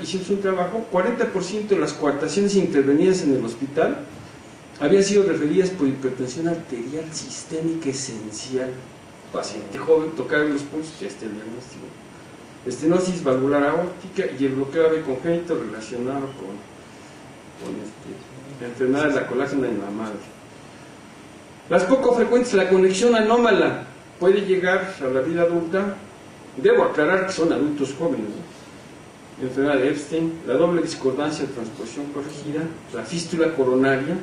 hicimos un trabajo, 40% de las coartaciones intervenidas en el hospital habían sido referidas por hipertensión arterial sistémica esencial. Paciente joven, tocar los pulsos, ya está el diagnóstico. Estenosis valvular aórtica y el bloqueo AV congénito relacionado con enfermedad de la colágena en la madre. Las poco frecuentes, la conexión anómala puede llegar a la vida adulta. Debo aclarar que son adultos jóvenes, ¿no? Enfermedad de Epstein, la doble discordancia de transposición corregida, la fístula coronaria,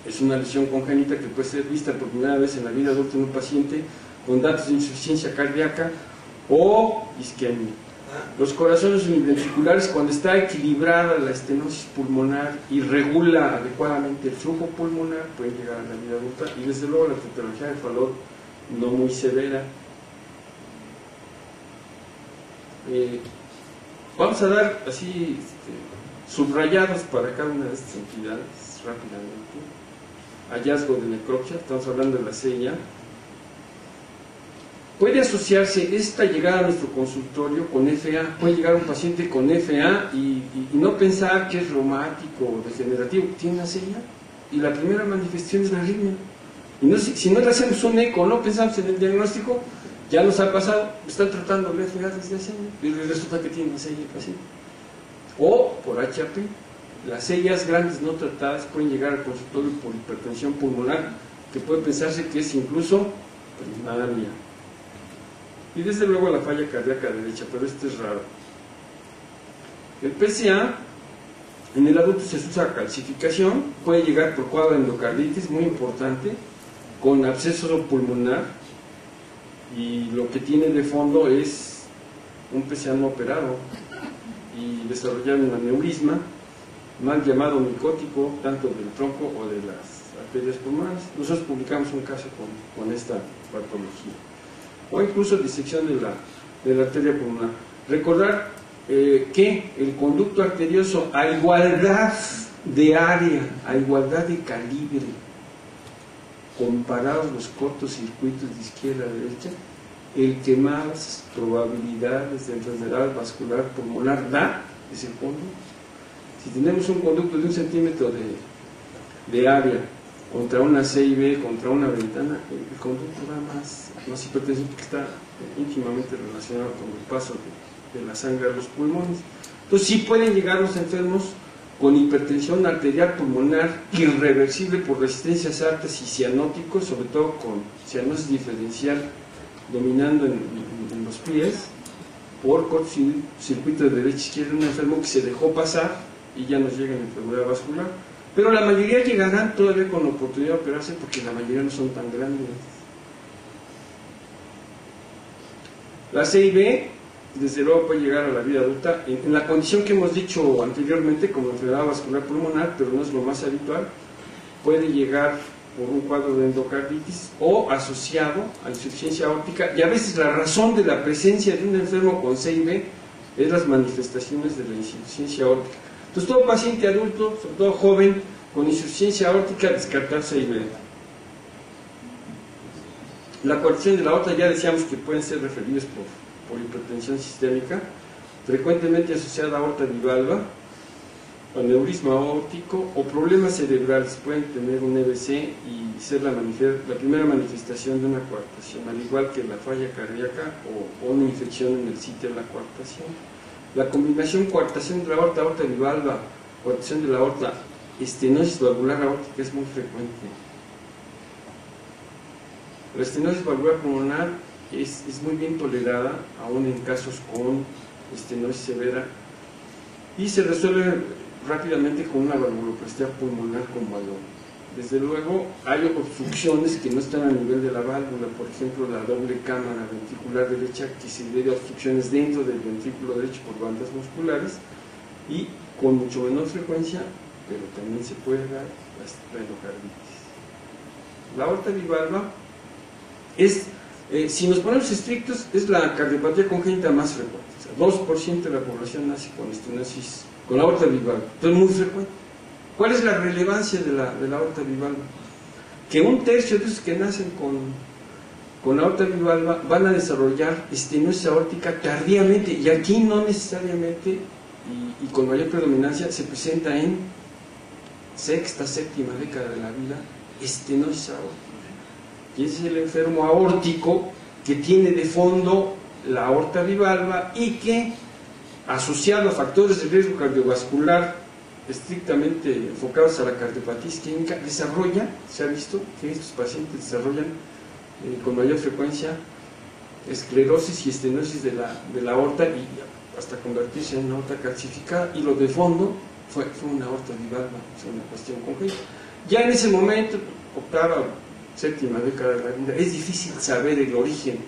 es una lesión congénita que puede ser vista por primera vez en la vida adulta en un paciente con datos de insuficiencia cardíaca o isquemia. Los corazones univentriculares, cuando está equilibrada la estenosis pulmonar y regula adecuadamente el flujo pulmonar, pueden llegar a la vida adulta, y desde luego la tetralogía de Fallot no muy severa. Vamos a dar así subrayados para cada una de estas entidades rápidamente. Hallazgo de necropsia, estamos hablando de la CIA. Puede asociarse esta llegada a nuestro consultorio con FA, puede llegar un paciente con FA y no pensar que es reumático o degenerativo, tiene una CIA y la primera manifestación es la arritmia. Y no, si no le hacemos un eco, no pensamos en el diagnóstico, ya nos ha pasado, están tratando el FA desde hace años y resulta que tiene una CIA el paciente. O por HAP, las CIAs grandes no tratadas pueden llegar al consultorio por hipertensión pulmonar, que puede pensarse que es incluso primaria. Y desde luego la falla cardíaca derecha, pero esto es raro. El PCA, en el adulto se usa calcificación, puede llegar por cuadro de endocarditis, muy importante, con absceso pulmonar, y lo que tiene de fondo es un PCA no operado, y desarrollar un aneurisma, mal llamado micótico, tanto del tronco o de las arterias pulmonares. Nosotros publicamos un caso con esta patología. O incluso disección de la arteria pulmonar. Recordar que el conducto arterioso, a igualdad de área, a igualdad de calibre, comparados los cortocircuitos de izquierda a derecha, el que más probabilidades de enfermedad vascular pulmonar da es el conducto. Si tenemos un conducto de 1 centímetro de área contra una CIB, contra una ventana, el conducto da más hipertensión porque está íntimamente relacionado con el paso de la sangre a los pulmones. Entonces sí pueden llegar los enfermos con hipertensión arterial pulmonar irreversible por resistencias altas y cianóticos, sobre todo con cianosis diferencial dominando en los pies, por cortocircuito de derecha a izquierda, un enfermo que se dejó pasar y ya nos llega la enfermedad vascular. Pero la mayoría llegarán todavía con la oportunidad de operarse porque la mayoría no son tan grandes. La CIB, desde luego, puede llegar a la vida adulta en la condición que hemos dicho anteriormente como enfermedad vascular pulmonar, pero no es lo más habitual. Puede llegar por un cuadro de endocarditis o asociado a insuficiencia aórtica, y a veces la razón de la presencia de un enfermo con CIB es las manifestaciones de la insuficiencia aórtica. Entonces todo paciente adulto, sobre todo joven, con insuficiencia aórtica, descartar CIB. La coartación de la aorta ya decíamos que pueden ser referidos por hipertensión sistémica, frecuentemente asociada a aorta bivalva, aneurisma aórtico o problemas cerebrales. Pueden tener un EBC y ser la primera manifestación de una coartación, al igual que la falla cardíaca o una infección en el sitio de la coartación. La combinación coartación de la aorta, aorta bivalva, coartación de la aorta, estenosis valvular aórtica es muy frecuente. La estenosis valvular pulmonar es muy bien tolerada, aún en casos con estenosis severa, y se resuelve rápidamente con una valvuloplastia pulmonar con balón. Desde luego hay obstrucciones que no están a nivel de la válvula, por ejemplo la doble cámara ventricular derecha, que se debe a obstrucciones dentro del ventrículo derecho por bandas musculares y con mucho menor frecuencia, pero también se puede dar la endocarditis. La aorta bivalva es, si nos ponemos estrictos, es la cardiopatía congénita más frecuente. O sea, 2% de la población nace con estenosis, con la aorta bivalva, entonces muy frecuente. ¿Cuál es la relevancia de la aorta bivalva? Que un tercio de esos que nacen con aorta bivalva van a desarrollar estenosis aórtica tardíamente, y aquí no necesariamente y con mayor predominancia se presenta en sexta, séptima década de la vida, estenosis aórtica. Y ese es el enfermo aórtico que tiene de fondo la aorta bivalva y que, asociado a factores de riesgo cardiovascular estrictamente enfocados a la cardiopatía isquémica, desarrolla, se ha visto que estos pacientes desarrollan con mayor frecuencia esclerosis y estenosis de la aorta y hasta convertirse en una aorta calcificada, y lo de fondo fue una aorta bivalva, fue una cuestión congénita. Ya en ese momento, octava, séptima década de la vida, es difícil saber el origen,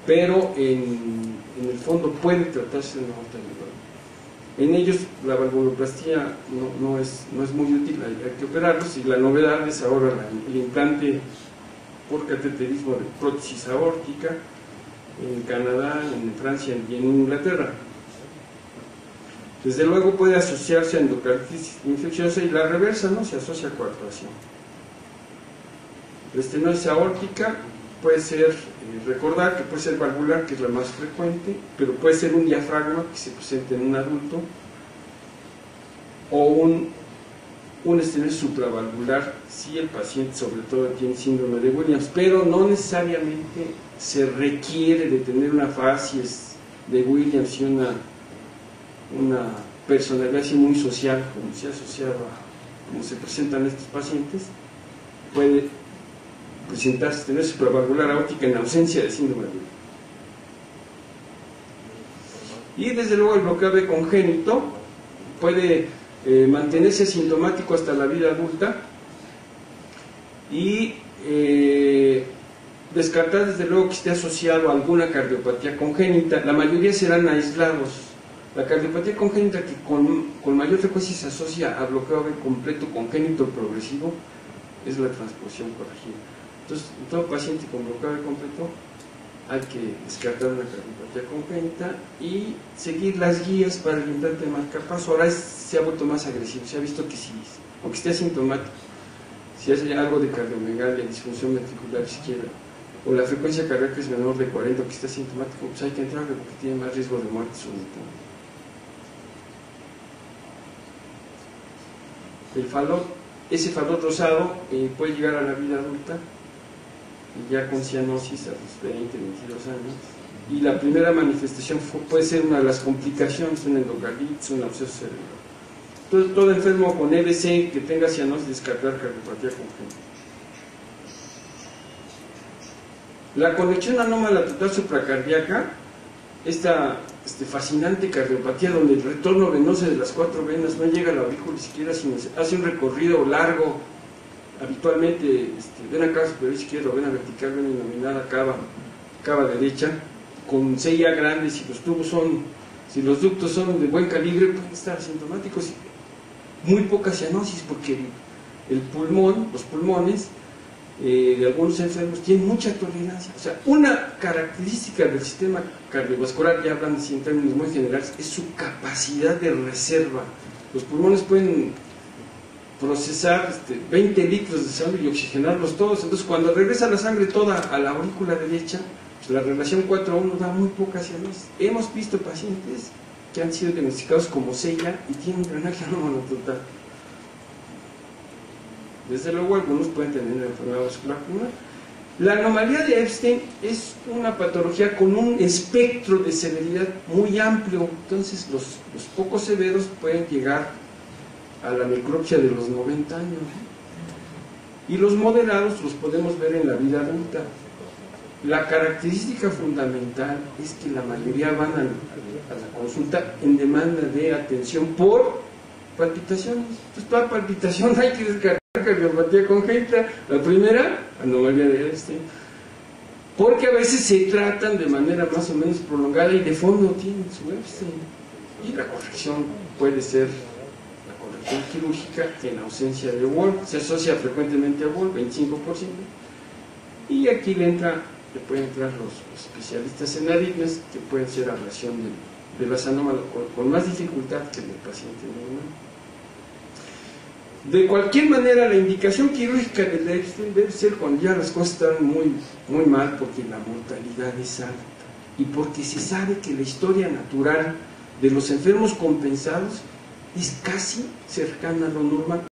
pero en el fondo puede tratarse de una aorta bivalva. En ellos la valvuloplastía no es muy útil, hay que operarlos, y la novedad es ahora el implante por cateterismo de prótesis aórtica en Canadá, en Francia y en Inglaterra. Desde luego puede asociarse a endocarditis infecciosa, y la reversa no se asocia a coartación. La estenosis aórtica puede ser, recordar que puede ser valvular, que es la más frecuente, pero puede ser un diafragma que se presenta en un adulto, o un estenosis supravalvular si el paciente sobre todo tiene síndrome de Williams, pero no necesariamente se requiere de tener una facies de Williams y una personalidad así muy social, como se ha asociado a cómo se presentan estos pacientes. Puede presentarse estenosis supravalvular aórtica en ausencia de síndrome de Williams. Y desde luego el bloqueo B congénito puede mantenerse asintomático hasta la vida adulta, y descartar desde luego que esté asociado a alguna cardiopatía congénita. La mayoría serán aislados. La cardiopatía congénita que con mayor frecuencia se asocia a bloqueo B completo congénito progresivo es la transposición corregida. Entonces, en todo paciente con bloqueo B completo hay que descartar una cardiopatía congénita y seguir las guías para el implante de marcapaso. Ahora se ha vuelto más agresivo, se ha visto que si, aunque esté asintomático, si hace algo de cardiomegalia, disfunción ventricular izquierda, o la frecuencia cardíaca es menor de 40, o que está asintomático, pues hay que entrarle porque tiene más riesgo de muerte súbita. Ese falot rosado puede llegar a la vida adulta, y ya con cianosis a los 20, 22 años, y la primera manifestación puede ser una de las complicaciones, una endocarditis, un absceso cerebral. Entonces, todo enfermo con EBC que tenga cianosis, descartar cardiopatía congénita. La conexión anómala total supracardíaca, esta fascinante cardiopatía donde el retorno venoso de las 4 venas no llega a la aurícula siquiera, sino hace un recorrido largo, habitualmente vena cava superior izquierda, vena vertical, vena innominada, cava derecha, con CIA grande. Si los ductos son de buen calibre, pueden estar asintomáticos. Muy poca cianosis, porque el pulmón, los pulmones de algunos enfermos tienen mucha tolerancia. O sea, una característica del sistema cardiovascular, ya hablando así en términos muy generales, es su capacidad de reserva. Los pulmones pueden procesar 20 litros de sangre y oxigenarlos todos. Entonces, cuando regresa la sangre toda a la aurícula derecha, pues la relación 4:1 da muy poca cianosis. Hemos visto pacientes que han sido diagnosticados como SEIA y tienen drenaje anómalo total. Desde luego algunos pueden tener una enfermedad vascular pulmonar. La anomalía de Epstein es una patología con un espectro de severidad muy amplio. Entonces los poco severos pueden llegar a la necropsia de los 90 años, y los moderados los podemos ver en la vida adulta. La característica fundamental es que la mayoría van a la consulta en demanda de atención por palpitaciones. Entonces, toda palpitación hay que descartar cardiopatía congénita. La primera, anomalía de Epstein, porque a veces se tratan de manera más o menos prolongada y de fondo tienen su Epstein. Y la corrección puede ser la corrección quirúrgica en ausencia de Wolff. Se asocia frecuentemente a Wolff, 25%. Y aquí le pueden entrar los especialistas en aritmias, que pueden ser ablación de las anómalas con más dificultad que el del paciente normal. De cualquier manera, la indicación quirúrgica del Epstein debe ser cuando ya las cosas están muy mal, porque la mortalidad es alta y porque se sabe que la historia natural de los enfermos compensados es casi cercana a lo normal.